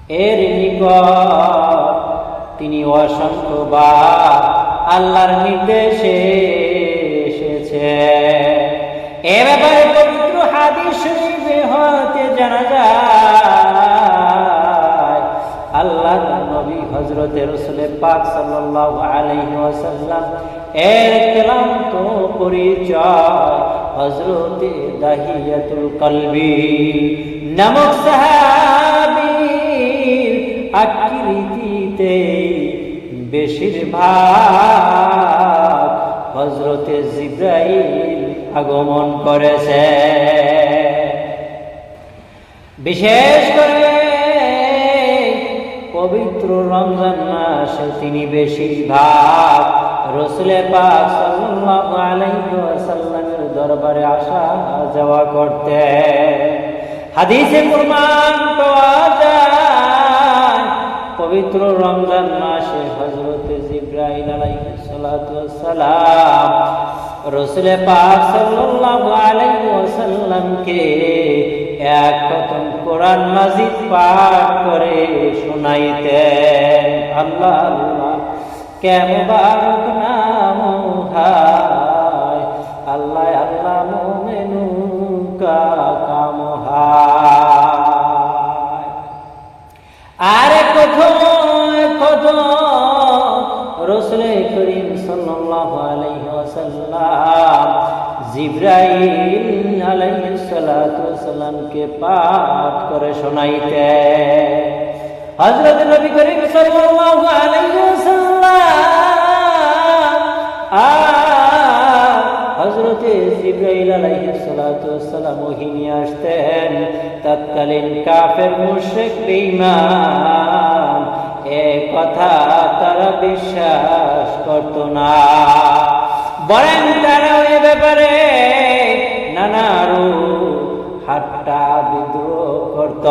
এর নিকট তিনি অসংখ্যবার আল্লাহর নির্দেশে এসেছে। এ ব্যাপারে পবিত্র হাদিস শরীফে হতে জানা যায়, আল্লাহর নবী হযরতে রাসূল পাক সাল্লাল্লাহু আলাইহি ওয়াসাল্লাম এর ক্লান্ত পরিচয় হযরতে দাহিয়াতুল কলবি নামক সাহাবীর আকৃতিতে বেশিরভাগ হযরতে জিবরাইল আগমন করেছে। বিশেষ করে পবিত্র রমজান মাসে তিনি বেশিরভাগ রাসূল পাক সাল্লাল্লাহু আলাইহি ওয়াসাল্লামের দরবারে আসা যাওয়া করতেন। হাদিসে প্রমাণ পাওয়া যায়, পবিত্র রমজান মাসে হযরত জিবরাইল আলাইহিস সালাতু ওয়াস সালাম রাসূল পাক সাল্লাল্লাহু আলাইহি ওয়াসাল্লামকে এক খতম কোরআন মাজিদ পাঠ করে শোনাইতেন। আল্লাহ আল্লাহ কে মুবারক নাম হায়, আল্লাহ আল্লাহ মুমিনু কা কাম হায়। আরে কত রাসূল করিম সাল্লাল্লাহু আলাইহি ওয়াসাল্লাম জিবরাইল আলাইহিস সালাতু ওয়াস সালামকে পাঠ করে শোনাইতেন। হযরত নবী করিম সাল্লাল্লাহু আলাইহি ওয়াসাল্লাম হযরত জিবরাইল আলাইহিস সালাতু ওয়াস সালাম ওহী নিয়ে আসতেন। তৎকালীন কাফের মুশরিক বেঈমান এ কথা তারা বিশ্বাস করত না, বরং তারা এ ব্যাপারে নানা রূপ ঠাট্টা বিদ্রোহ করত।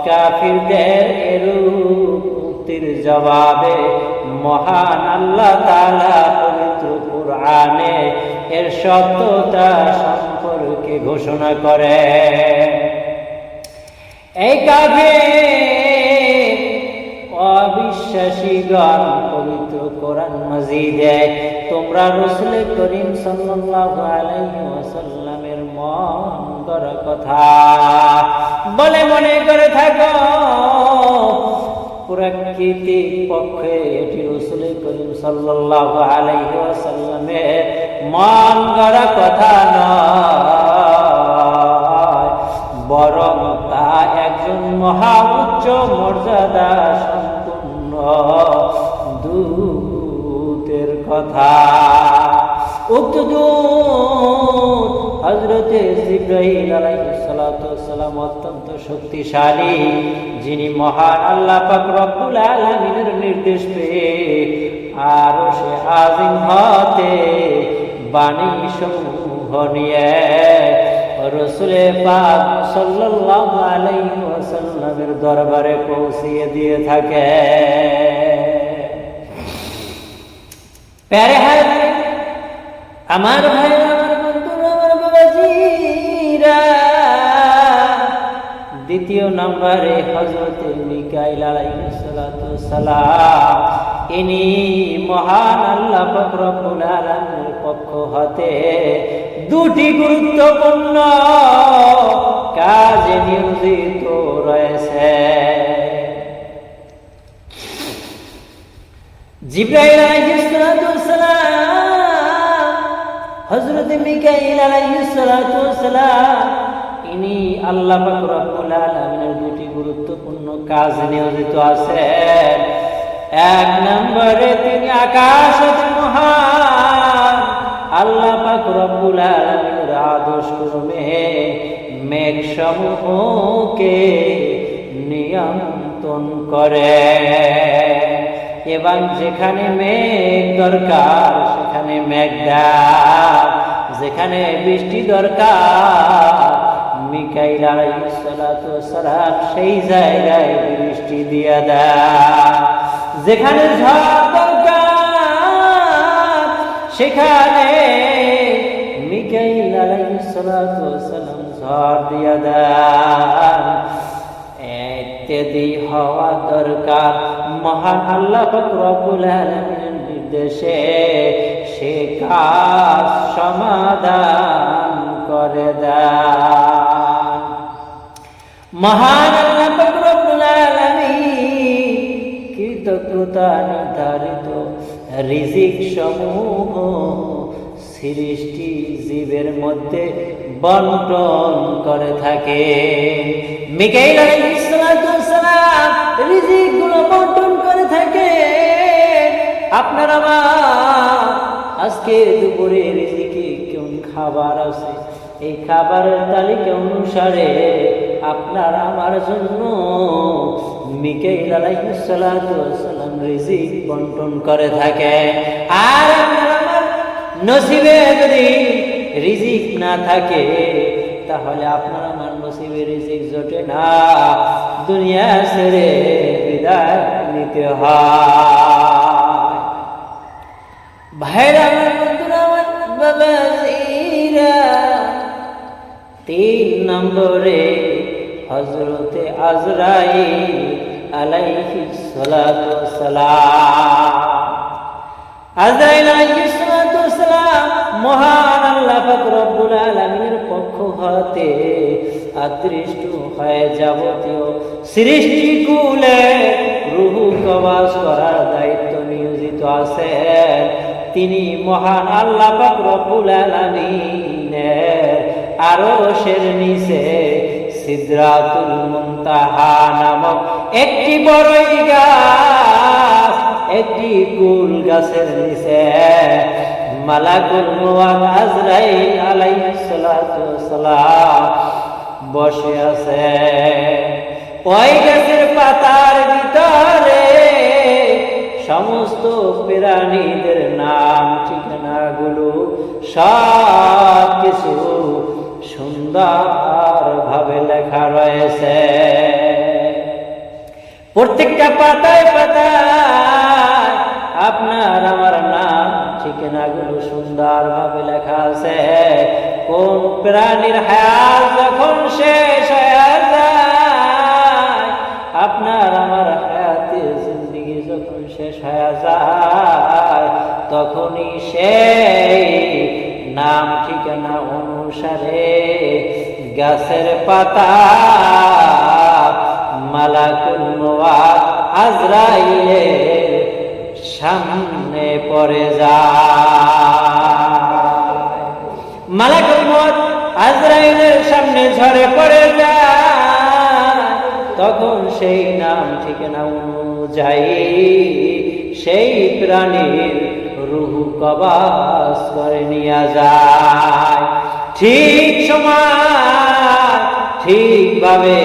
কাফিরদের এরূপ উক্তির জবাবে মহান আল্লাহ তাআলা পবিত্র কুরআনে এর সত্যতা সম্পর্কে ঘোষণা করে। এই কাফির অবিশ্বাসীগণ পবিত্র কোরআন মাজিদে তোমরা রাসূল করিম সাল্লাল্লাহু আলাইহি ওয়াসাল্লামের মন গড়া কথা বলে মনে করে থাকো। প্রাকৃতিক পক্ষে এটি রাসূল করিম সাল্লাল্লাহু আলাইহি ওয়াসাল্লামের মন গড়া কথা নয়, বরং তা একজন মহা উচ্চ মর্যাদা সম্পন্ন দূতের কথা। উক্ত দূত হযরতে জিবরাইল আলাইহিস সালাতু ওয়াস সালাম অত্যন্ত শক্তিশালী, যিনি মহান আল্লাহ পাক রব্বুল আলামিনের নির্দেশ পেয়ে আরশে আজিম হতে বাণী সমূহ নিয়ে রাসূল পাক সাল্লাল্লাহু আলাইহি ওয়াসাল্লামের দরবারে পৌঁছিয়ে দিয়ে থাকে। প্যারে হায় আমার ভাই, আমার বন্ধুরা, আমার বাবাজিরা, দ্বিতীয় নম্বরে হযরত মিকাইল আলাইহিস সালাতু ওয়াস সালাম, ইনি মহান আল্লাহ পাক রব্বুল আলামিনের পক্ষ হতে দুটি গুরুত্বপূর্ণ কাজে নিয়োজিত রয়েছে। জিবরাইল আলাইহিস সালাতু ওয়াস সালাম, হযরত মিকাইল আলাইহিস সালাতু ওয়াস সালাম, ইনি আল্লাহ পাক রব্বুল আলামিনের দুটি গুরুত্বপূর্ণ কাজে নিয়োজিত আছেন। এক নম্বরে তিনি আকাশ হতে মহান আল্লাহ পাক রব্বুল আলামিনের আদেশ ক্রমে মেঘ সমূহকে নিয়ন্ত্রণ করে এবং যেখানে মেঘ দরকার সেখানে মেঘ দেয়, যেখানে বৃষ্টি দরকার মিকাইল আলাইহিস সালাতু ওয়াস সালাম সেই জায়গায় বৃষ্টি দিয়ে দেয়, যেখানে ঝড় দরকার সেখানে মিকাইল আলাইহিস সালাতু ওয়াস সালাম ঝড় দিয়ে দেয়। ইত্যাদি হওয়া দরকার। মহান আল্লাহ পাক রব্বুল আলামিনের নির্দেশে সে কাজ সমাধান করে দেয়। মহান আল্লাহ পাক রব্বুল আলামিন কৃতজ্ঞতা নির্ধারিত রিজিক সমূহ সৃষ্টি জীবের মধ্যে বন্টন করে থাকে। মিকাইল আলাইহিস সালাম রিজিক গুলো বন্টন করে থাকে। আপনার আমার আজকে দুপুরে রিজিকে কোন খাবার আছে, এই খাবারের তালিকা অনুসারে আপনার আমার জন্য মিকাইল আলাইহিস সালাম রিজিক বন্টন করে থাকে। আর আপনার আমার নসিবে যদি রিজিক না থাকে তাহলে আপনার আমার নসিবে রিজিক জোটে না, দুনিয়া ছেড়ে বিদায় নিতে হয়। ভাইরা বন্ধুরা বাবাজিরা, 3 নম্বরে হযরতে আজরাইল আলাইহিস সালাতু সালাম। আজরাইল আলাইহিস সালাতু সালাম মহান আল্লাহ পাক রব্বুল আলামিনের পক্ষ হতে আদৃষ্ট হয়ে যাবতীয় সৃষ্টিকুলে রূহ কবজ করার দায়িত্ব নিয়োজিত আছেন। তিনি মহান আল্লাহ পাক রব্বুল আলামিনের আরশের নিচে সিদরাতুল মুনতাহা নামক একটি বড়ই গাছ, একটি কুল গাছের নিচে মালাকুল মওত আজরাইল আলাইহিস সালাতু সালাম বসে আছে। ওই গাছের পাতার ভিতরে সমস্ত প্রাণীদের নাম ঠিকানাগুলো সব কিছু সুন্দর ভাবে লেখা রয়েছে। প্রত্যেকটা পাতায় পাতায় আপনার আমার নাম ঠিকানাগুলো সুন্দর ভাবে লেখা আছে। কোন প্রাণীর হায়াত যখন শেষ হয়ে যায়, আপনার আমার হায়াতের জিন্দেগি যখন শেষ হয়ে যায়, তখনই সেই নাম ঠিকানা অনুসারে গাছের পাতা মালাকুল মওত আজরাইলের সামনে পড়ে যায়। মালাকুল মওত আজরাইলের সামনে ঝরে পড়ে যায়। তখন সেই নাম ঠিকানা অনুযায়ী সেই প্রাণীর রূহ কবজ করে নিয়ে যায়। ঠিক সময় ঠিকভাবে